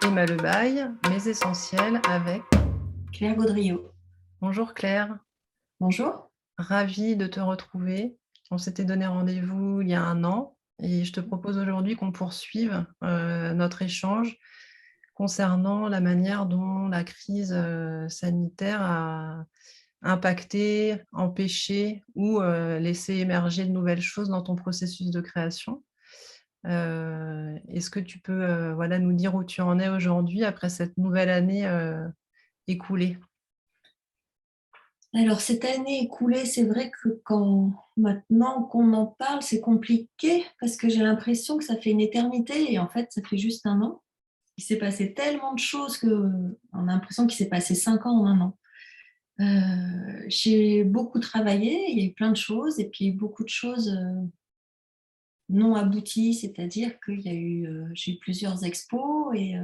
Emma Lebaille, Mes Essentiels avec... Claire Gaudriot. Bonjour Claire, Bonjour. ravie de te retrouver. On s'était donné rendez-vous il y a un an et je te propose aujourd'hui qu'on poursuive notre échange concernant la manière dont la crise sanitaire a impacté, empêché ou laissé émerger de nouvelles choses dans ton processus de création. Est-ce que tu peux nous dire où tu en es aujourd'hui après cette nouvelle année écoulée? Alors, cette année écoulée, c'est vrai que maintenant qu'on en parle, c'est compliqué parce que j'ai l'impression que ça fait une éternité et en fait, ça fait juste un an. Il s'est passé tellement de choses qu'on a l'impression qu'il s'est passé 5 ans en un an. J'ai beaucoup travaillé, il y a eu plein de choses et puis beaucoup de choses non abouties, c'est-à-dire j'ai eu plusieurs expos et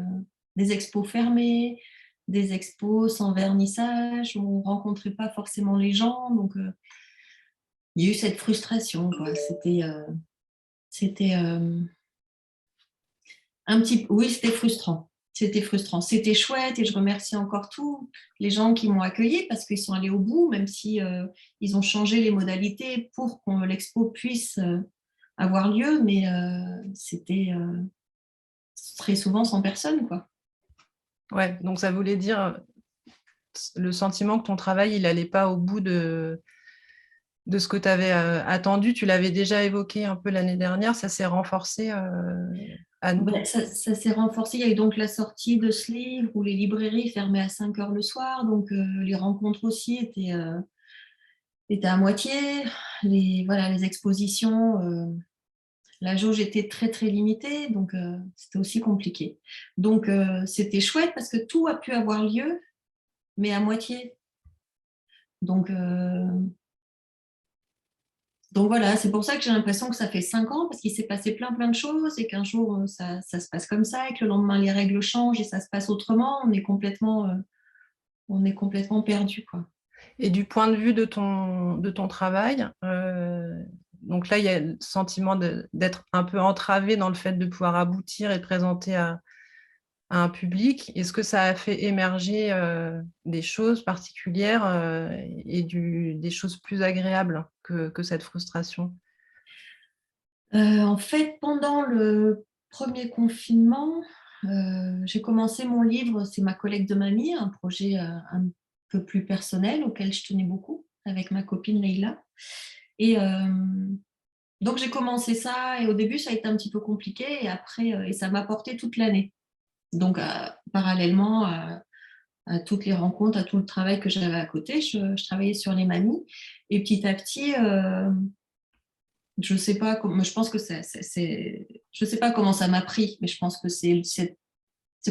des expos fermées, des expos sans vernissage, où on ne rencontrait pas forcément les gens. Donc, il y a eu cette frustration, quoi. C'était oui, c'était frustrant. C'était frustrant. C'était chouette et je remercie encore tous les gens qui m'ont accueilli parce qu'ils sont allés au bout, même si ils ont changé les modalités pour que l'expo puisse avoir lieu, mais c'était très souvent sans personne, quoi. Ouais, donc ça voulait dire le sentiment que ton travail, il n'allait pas au bout de ce que tu avais attendu. Tu l'avais déjà évoqué un peu l'année dernière, ça s'est renforcé à nouveau. Ben, ça s'est renforcé. Il y a eu donc la sortie de ce livre où les librairies fermaient à 5 heures le soir, donc les rencontres aussi étaient à moitié. Les expositions, la jauge était très très limitée, donc c'était aussi compliqué. Donc c'était chouette parce que tout a pu avoir lieu, mais à moitié. Donc, donc voilà, c'est pour ça que j'ai l'impression que ça fait 5 ans, parce qu'il s'est passé plein de choses et qu'un jour ça se passe comme ça et que le lendemain les règles changent et ça se passe autrement. On est complètement perdu, quoi. Et du point de vue de ton travail, donc là, il y a le sentiment d'être un peu entravé dans le fait de pouvoir aboutir et présenter à un public. Est-ce que ça a fait émerger des choses particulières et des choses plus agréables que cette frustration? En fait, pendant le premier confinement, j'ai commencé mon livre, c'est Ma collègue de mamie, un projet un peu plus personnel auquel je tenais beaucoup avec ma copine Leïla. Et donc j'ai commencé ça et au début ça a été un petit peu compliqué et après et ça m'a porté toute l'année. Donc parallèlement à toutes les rencontres, à tout le travail que j'avais à côté, je travaillais sur les mamies et petit à petit je sais pas comment, je pense que je sais pas comment ça m'a pris, mais je pense que c'est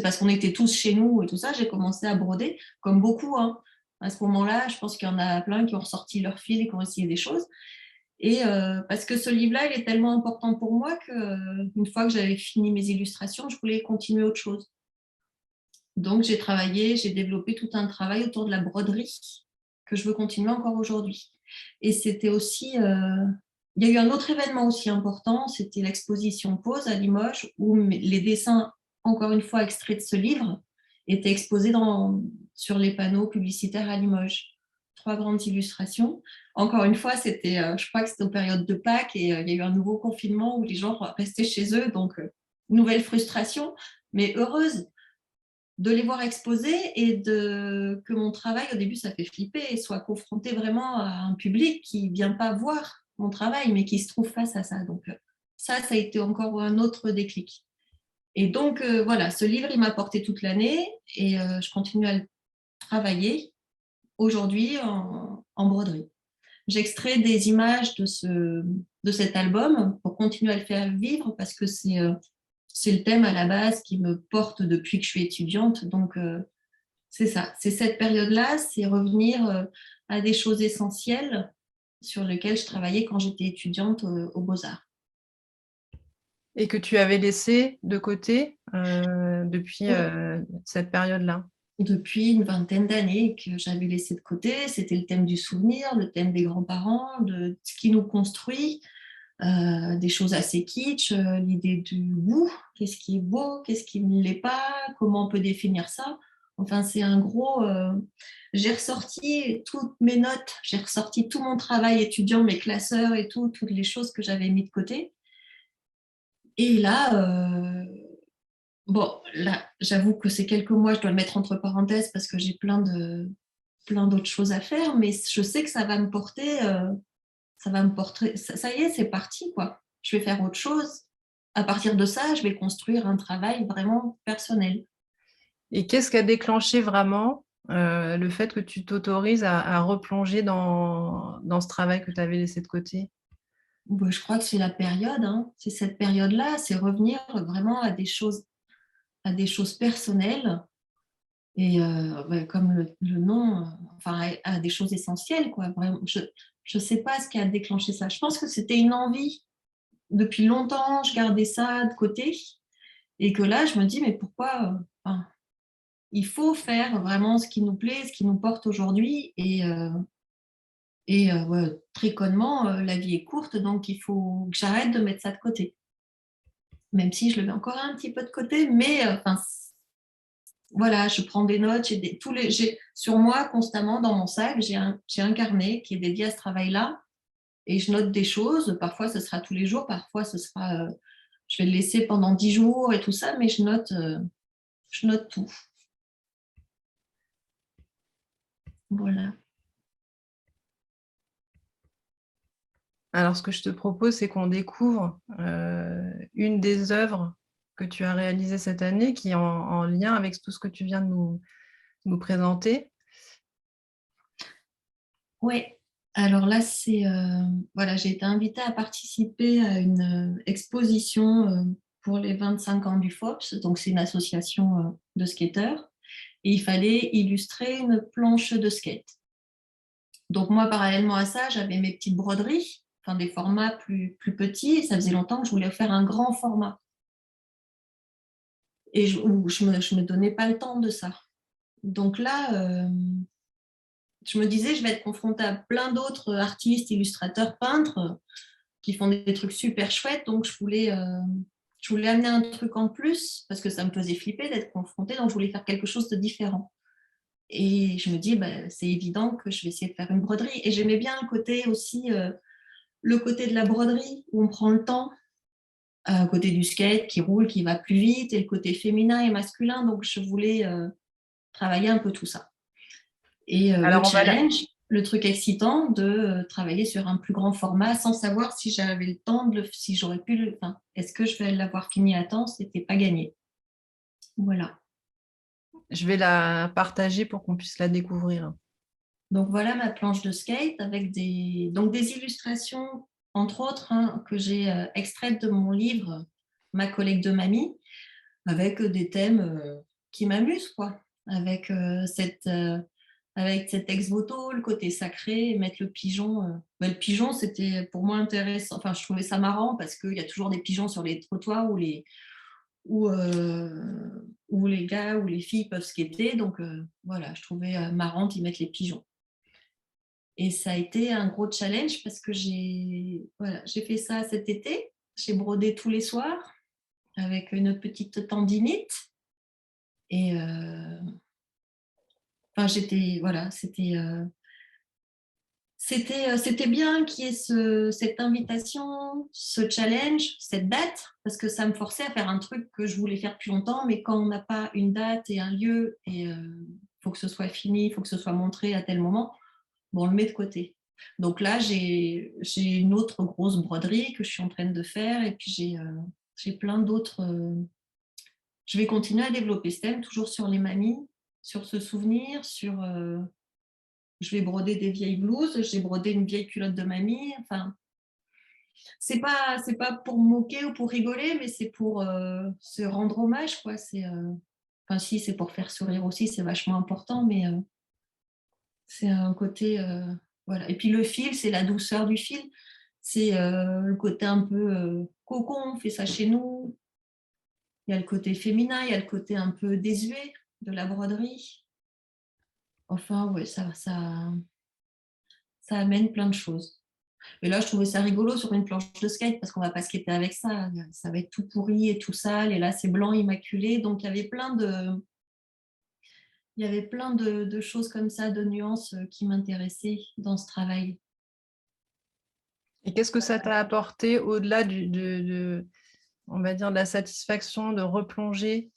parce qu'on était tous chez nous et tout ça, j'ai commencé à broder, comme beaucoup, hein. À ce moment-là, je pense qu'il y en a plein qui ont ressorti leur fil et qui ont essayé des choses. Et parce que ce livre-là, il est tellement important pour moi qu'une fois que j'avais fini mes illustrations, je voulais continuer autre chose. Donc j'ai développé tout un travail autour de la broderie que je veux continuer encore aujourd'hui. Et c'était aussi, il y a eu un autre événement aussi important, c'était l'exposition Pause à Limoges, où les dessins, encore une fois extraits de ce livre, étaient exposés sur les panneaux publicitaires à Limoges. 3 grandes illustrations. Encore une fois, je crois que c'était en période de Pâques et il y a eu un nouveau confinement où les gens restaient chez eux, donc nouvelle frustration, mais heureuse de les voir exposés et que mon travail, au début, ça fait flipper, et soit confronté vraiment à un public qui ne vient pas voir mon travail, mais qui se trouve face à ça. Donc, ça a été encore un autre déclic. Et donc, voilà, ce livre, il m'a porté toute l'année et je continue à le travailler aujourd'hui en broderie. J'extrais des images de cet album pour continuer à le faire vivre parce que c'est le thème à la base qui me porte depuis que je suis étudiante. Donc, c'est ça. C'est cette période-là, c'est revenir à des choses essentielles sur lesquelles je travaillais quand j'étais étudiante aux Beaux-Arts. Et que tu avais laissé de côté depuis Oui. cette période-là. Depuis une vingtaine d'années que j'avais laissé de côté, c'était le thème du souvenir, le thème des grands-parents, de ce qui nous construit, des choses assez kitsch, l'idée du goût, qu'est-ce qui est beau, qu'est-ce qui ne l'est pas, comment on peut définir ça. Enfin, c'est un gros... j'ai ressorti toutes mes notes, j'ai ressorti tout mon travail étudiant, mes classeurs et tout, toutes les choses que j'avais mis de côté. Et là, bon, là, j'avoue que ces quelques mois, je dois le mettre entre parenthèses parce que j'ai plein d'autres choses à faire, mais je sais que ça va me porter, ça y est, c'est parti, quoi. Je vais faire autre chose. À partir de ça, je vais construire un travail vraiment personnel. Et qu'est-ce qui a déclenché vraiment le fait que tu t'autorises à replonger dans ce travail que tu avais laissé de côté? Bon, je crois que c'est la période, hein. C'est cette période-là, c'est revenir vraiment à des choses personnelles et comme le nom, enfin à des choses essentielles, quoi. Vraiment, je sais pas ce qui a déclenché ça. Je pense que c'était une envie. Depuis longtemps, je gardais ça de côté et que là, je me dis, mais pourquoi enfin, il faut faire vraiment ce qui nous plaît, ce qui nous porte aujourd'hui ouais, très connement, la vie est courte, donc il faut que j'arrête de mettre ça de côté. Même si je le mets encore un petit peu de côté, mais enfin, voilà, je prends des notes, j'ai sur moi constamment dans mon sac, j'ai un carnet qui est dédié à ce travail-là et je note des choses. Parfois, ce sera tous les jours, parfois, je vais le laisser pendant 10 jours et tout ça, mais je note tout. Voilà. Alors, ce que je te propose, c'est qu'on découvre une des œuvres que tu as réalisées cette année qui est en lien avec tout ce que tu viens de nous présenter. Oui. Alors là, voilà, j'ai été invitée à participer à une exposition pour les 25 ans du FOPS. Donc, c'est une association de skateurs. Et il fallait illustrer une planche de skate. Donc, moi, parallèlement à ça, j'avais mes petites broderies, enfin des formats plus petits. Et ça faisait longtemps que je voulais faire un grand format. Et où je me donnais pas le temps de ça. Donc là, je me disais, je vais être confrontée à plein d'autres artistes, illustrateurs, peintres qui font des trucs super chouettes. Donc, je voulais amener un truc en plus parce que ça me faisait flipper d'être confrontée. Donc, je voulais faire quelque chose de différent. Et je me dis, bah, c'est évident que je vais essayer de faire une broderie. Et j'aimais bien le côté aussi, le côté de la broderie où on prend le temps, côté du skate qui roule, qui va plus vite, et le côté féminin et masculin. Donc, je voulais travailler un peu tout ça. Et le Alors, challenge, le truc excitant de travailler sur un plus grand format sans savoir si j'avais le temps si j'aurais pu enfin, est-ce que je vais l'avoir fini à temps, c'était pas gagné. Voilà. je vais la partager pour qu'on puisse la découvrir. Donc voilà ma planche de skate avec donc des illustrations, entre autres, hein, que j'ai extraites de mon livre Ma collègue de mamie, avec des thèmes qui m'amusent, quoi. Avec cet ex-voto, le côté sacré, mettre le pigeon. Le pigeon, c'était pour moi intéressant. Enfin, je trouvais ça marrant parce qu'il y a toujours des pigeons sur les trottoirs où les gars ou les filles peuvent skater. Donc voilà, je trouvais marrant d'y mettre les pigeons. Et ça a été un gros challenge parce que j'ai fait ça cet été. J'ai brodé tous les soirs avec une petite tendinite. Et enfin, voilà, c'était bien qu'il y ait cette invitation, ce challenge, cette date, parce que ça me forçait à faire un truc que je voulais faire depuis longtemps, mais quand on n'a pas une date et un lieu, et faut que ce soit fini, il faut que ce soit montré à tel moment, bon, on le met de côté. Donc là, j'ai une autre grosse broderie que je suis en train de faire, et puis j'ai plein d'autres. Je vais continuer à développer ce thème, toujours sur les mamies, sur ce souvenir, je vais broder des vieilles blouses, j'ai brodé une vieille culotte de mamie. Enfin, c'est pas pour moquer ou pour rigoler, mais c'est pour se rendre hommage, quoi. Enfin, si, c'est pour faire sourire aussi, c'est vachement important, mais c'est un côté, voilà. Et puis le fil, c'est la douceur du fil. C'est le côté un peu cocon, on fait ça chez nous. Il y a le côté féminin, il y a le côté un peu désuet de la broderie. Enfin, ouais, ça amène plein de choses. Et là, je trouvais ça rigolo sur une planche de skate parce qu'on va pas skater avec ça. Ça va être tout pourri et tout sale. Et là, c'est blanc immaculé. Donc, il y avait plein de choses comme ça, de nuances qui m'intéressaient dans ce travail. Et qu'est-ce que ça t'a apporté au-delà on va dire, de la satisfaction de replonger?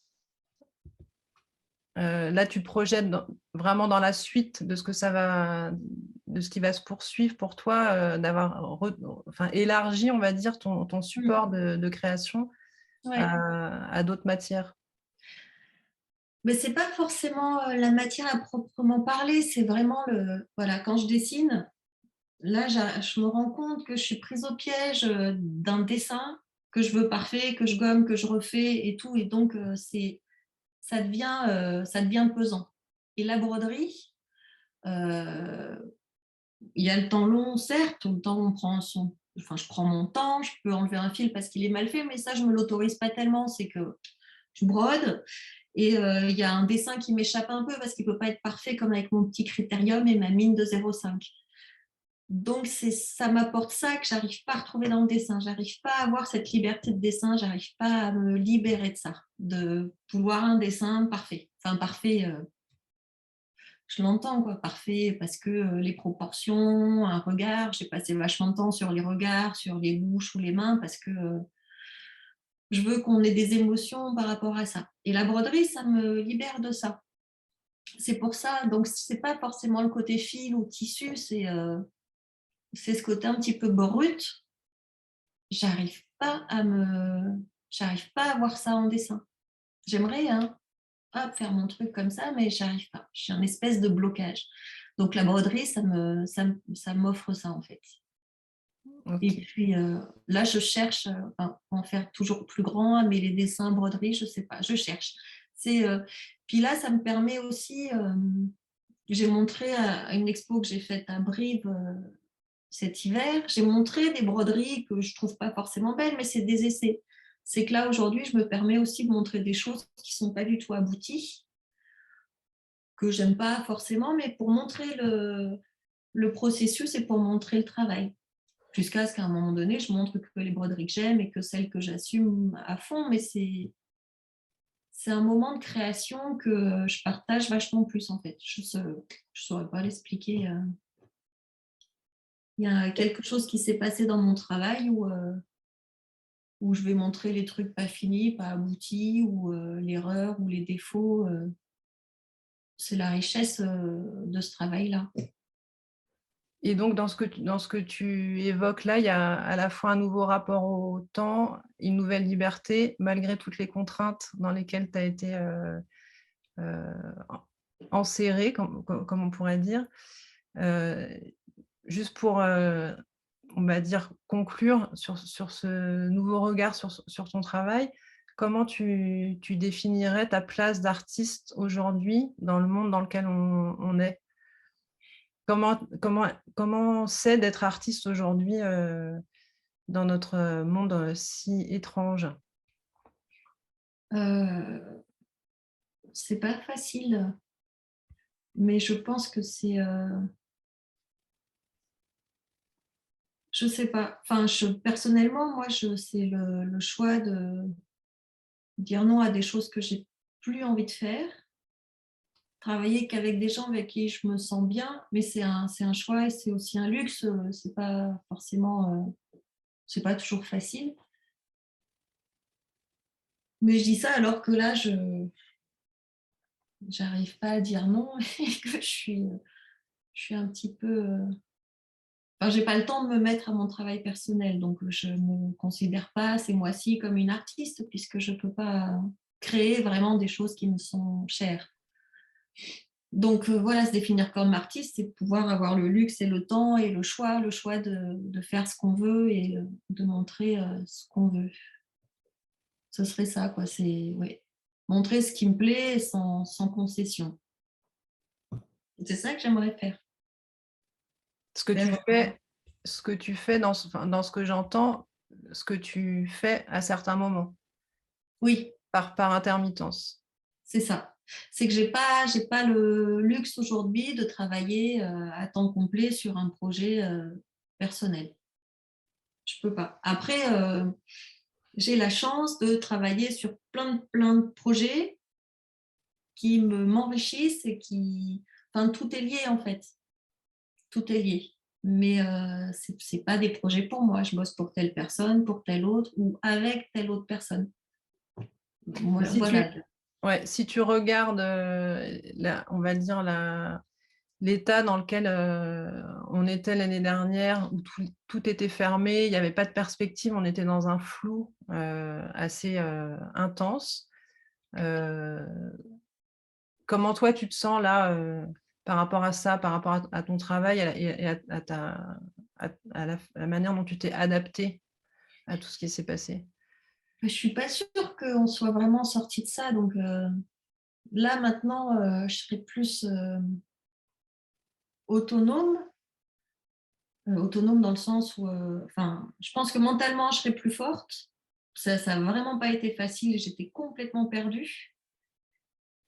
Là, tu te projettes vraiment dans la suite de ce de ce qui va se poursuivre pour toi, d'avoir élargi, on va dire, ton support de création Ouais. à d'autres matières. Mais c'est pas forcément la matière à proprement parler, c'est vraiment voilà, quand je dessine, là, je me rends compte que je suis prise au piège d'un dessin que je veux parfait, que je gomme, que je refais et tout. Et donc, ça devient pesant. Et la broderie, euh, il y a le temps long, certes, le temps on prend enfin, je prends mon temps, je peux enlever un fil parce qu'il est mal fait, mais ça, je me l'autorise pas tellement. C'est que je brode et il y a un dessin qui m'échappe un peu parce qu'il peut pas être parfait comme avec mon petit critérium et ma mine de 0,5. Donc, ça m'apporte ça que j'arrive pas à retrouver dans le dessin. J'arrive pas à avoir cette liberté de dessin. J'arrive pas à me libérer de ça, de vouloir un dessin parfait. Enfin, parfait, je l'entends, quoi, parfait, parce que les proportions, un regard, j'ai passé vachement de temps sur les regards, sur les bouches ou les mains, parce que je veux qu'on ait des émotions par rapport à ça. Et la broderie, ça me libère de ça. C'est pour ça, donc c'est pas forcément le côté fil ou tissu, c'est ce côté un petit peu brut. J'arrive pas à me, j'arrive pas à voir ça en dessin. J'aimerais, hein, hop, faire mon truc comme ça, mais j'arrive pas. J'ai un espèce de blocage. Donc la broderie, ça m'offre ça en fait. Et Ok. puis là, je cherche à en faire toujours plus grand, mais les dessins, broderie, je sais pas, je cherche. C'est, puis là, ça me permet aussi, j'ai montré à une expo que j'ai faite à Brive cet hiver, j'ai montré des broderies que je trouve pas forcément belles, mais c'est des essais. C'est que là, aujourd'hui, je me permets aussi de montrer des choses qui sont pas du tout abouties, que j'aime pas forcément, mais pour montrer le processus et pour montrer le travail. Jusqu'à ce qu'à un moment donné, je montre que les broderies que j'aime et que celles que j'assume à fond, mais c'est un moment de création que je partage vachement plus en fait. Je ne saurais pas l'expliquer. Il y a quelque chose qui s'est passé dans mon travail où je vais montrer les trucs pas finis, pas aboutis, ou l'erreur ou les défauts. C'est la richesse de ce travail-là. Et donc, dans ce que tu évoques là, il y a à la fois un nouveau rapport au temps, une nouvelle liberté, malgré toutes les contraintes dans lesquelles tu as été euh, enserré, comme on pourrait dire. Euh, Juste pour, on va dire, conclure sur ce nouveau regard sur ton travail, comment tu définirais ta place d'artiste aujourd'hui dans le monde dans lequel on est? Comment c'est d'être artiste aujourd'hui dans notre monde si étrange? Euh, c'est pas facile, mais je pense que je sais pas. Enfin, personnellement, moi, c'est le choix de dire non à des choses que j'ai plus envie de faire, travailler qu'avec des gens avec qui je me sens bien, mais c'est un choix et c'est aussi un luxe. C'est pas forcément, c'est pas toujours facile. Mais je dis ça alors que là, j'arrive pas à dire non et que je suis un petit peu. Enfin, j'ai pas le temps de me mettre à mon travail personnel, donc je me considère pas ces mois-ci comme une artiste puisque je peux pas créer vraiment des choses qui me sont chères. Donc voilà, se définir comme artiste, c'est pouvoir avoir le luxe et le temps et le choix de faire ce qu'on veut et de montrer ce qu'on veut. Ce serait ça, quoi. C'est ouais. Montrer ce qui me plaît sans concession. C'est ça que j'aimerais faire. Ce que tu Faire fais, ce que tu fais dans ce que j'entends, ce que tu fais à certains moments, oui, par intermittence. c'est ça. C'est que j'ai pas le luxe aujourd'hui de travailler à temps complet sur un projet personnel. je peux pas. Après, j'ai la chance de travailler sur plein de projets qui m'enrichissent et qui, enfin, tout est lié en fait, tout est lié. Mais c'est pas des projets pour moi. Je bosse pour telle personne, pour telle autre ou avec telle autre personne. Moi, Si tu, voilà. ouais, si tu regardes, on va dire, l'état dans lequel on était l'année dernière, où tout était fermé, il n'y avait pas de perspective, on était dans un flou assez intense. Comment toi, tu te sens là par rapport à ça, par rapport à ton travail et à la manière dont tu t'es adapté à tout ce qui s'est passé? Je suis pas sûre qu'on soit vraiment sorti de ça. Donc là, maintenant, je serais plus autonome. Autonome dans le sens où, enfin, je pense que mentalement, je serais plus forte. Ça n'a vraiment pas été facile. J'étais complètement perdue.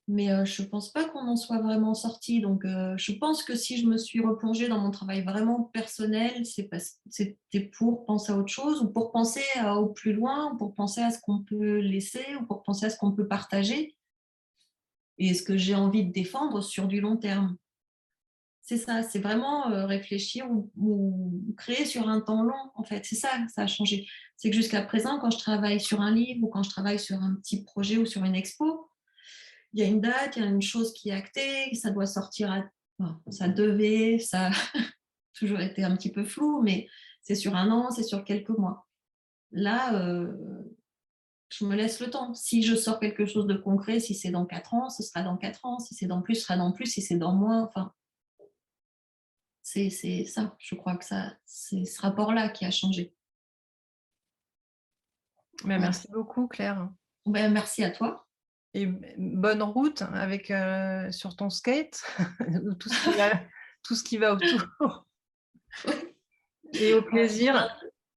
Mais je ne pense pas qu'on en soit vraiment sorti. Donc, je pense que si je me suis replongée dans mon travail vraiment personnel, c'était pour penser à autre chose ou pour penser au plus loin, ou pour penser à ce qu'on peut laisser ou pour penser à ce qu'on peut partager et ce que j'ai envie de défendre sur du long terme. C'est ça, c'est vraiment réfléchir ou créer sur un temps long, en fait. C'est ça, ça a changé. C'est que jusqu'à présent, quand je travaille sur un livre ou quand je travaille sur un petit projet ou sur une expo, il y a une date, il y a une chose qui est actée, ça doit sortir bon, ça devait, ça a toujours été un petit peu flou, mais c'est sur un an, c'est sur quelques mois. Là, je me laisse le temps. Si je sors quelque chose de concret, si c'est dans 4 ans, ce sera dans 4 ans. Si c'est dans plus, ce sera dans plus. Si c'est dans moins, enfin, c'est ça. Je crois que c'est ce rapport-là qui a changé. Mais Voilà. merci beaucoup, Claire. Ben, merci à toi. Et bonne route avec, sur ton skate, tout ce qui va autour. Et au plaisir.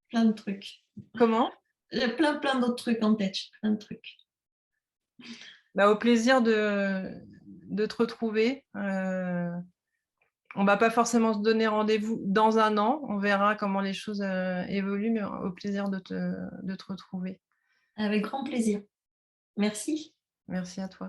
Plein de trucs. Comment? Il y a plein d'autres trucs en tête. Plein de trucs. Bah, au plaisir de te retrouver. On ne va pas forcément se donner rendez-vous dans un an. On verra comment les choses évoluent, mais au plaisir de te retrouver. Avec grand plaisir. Merci. Merci à toi.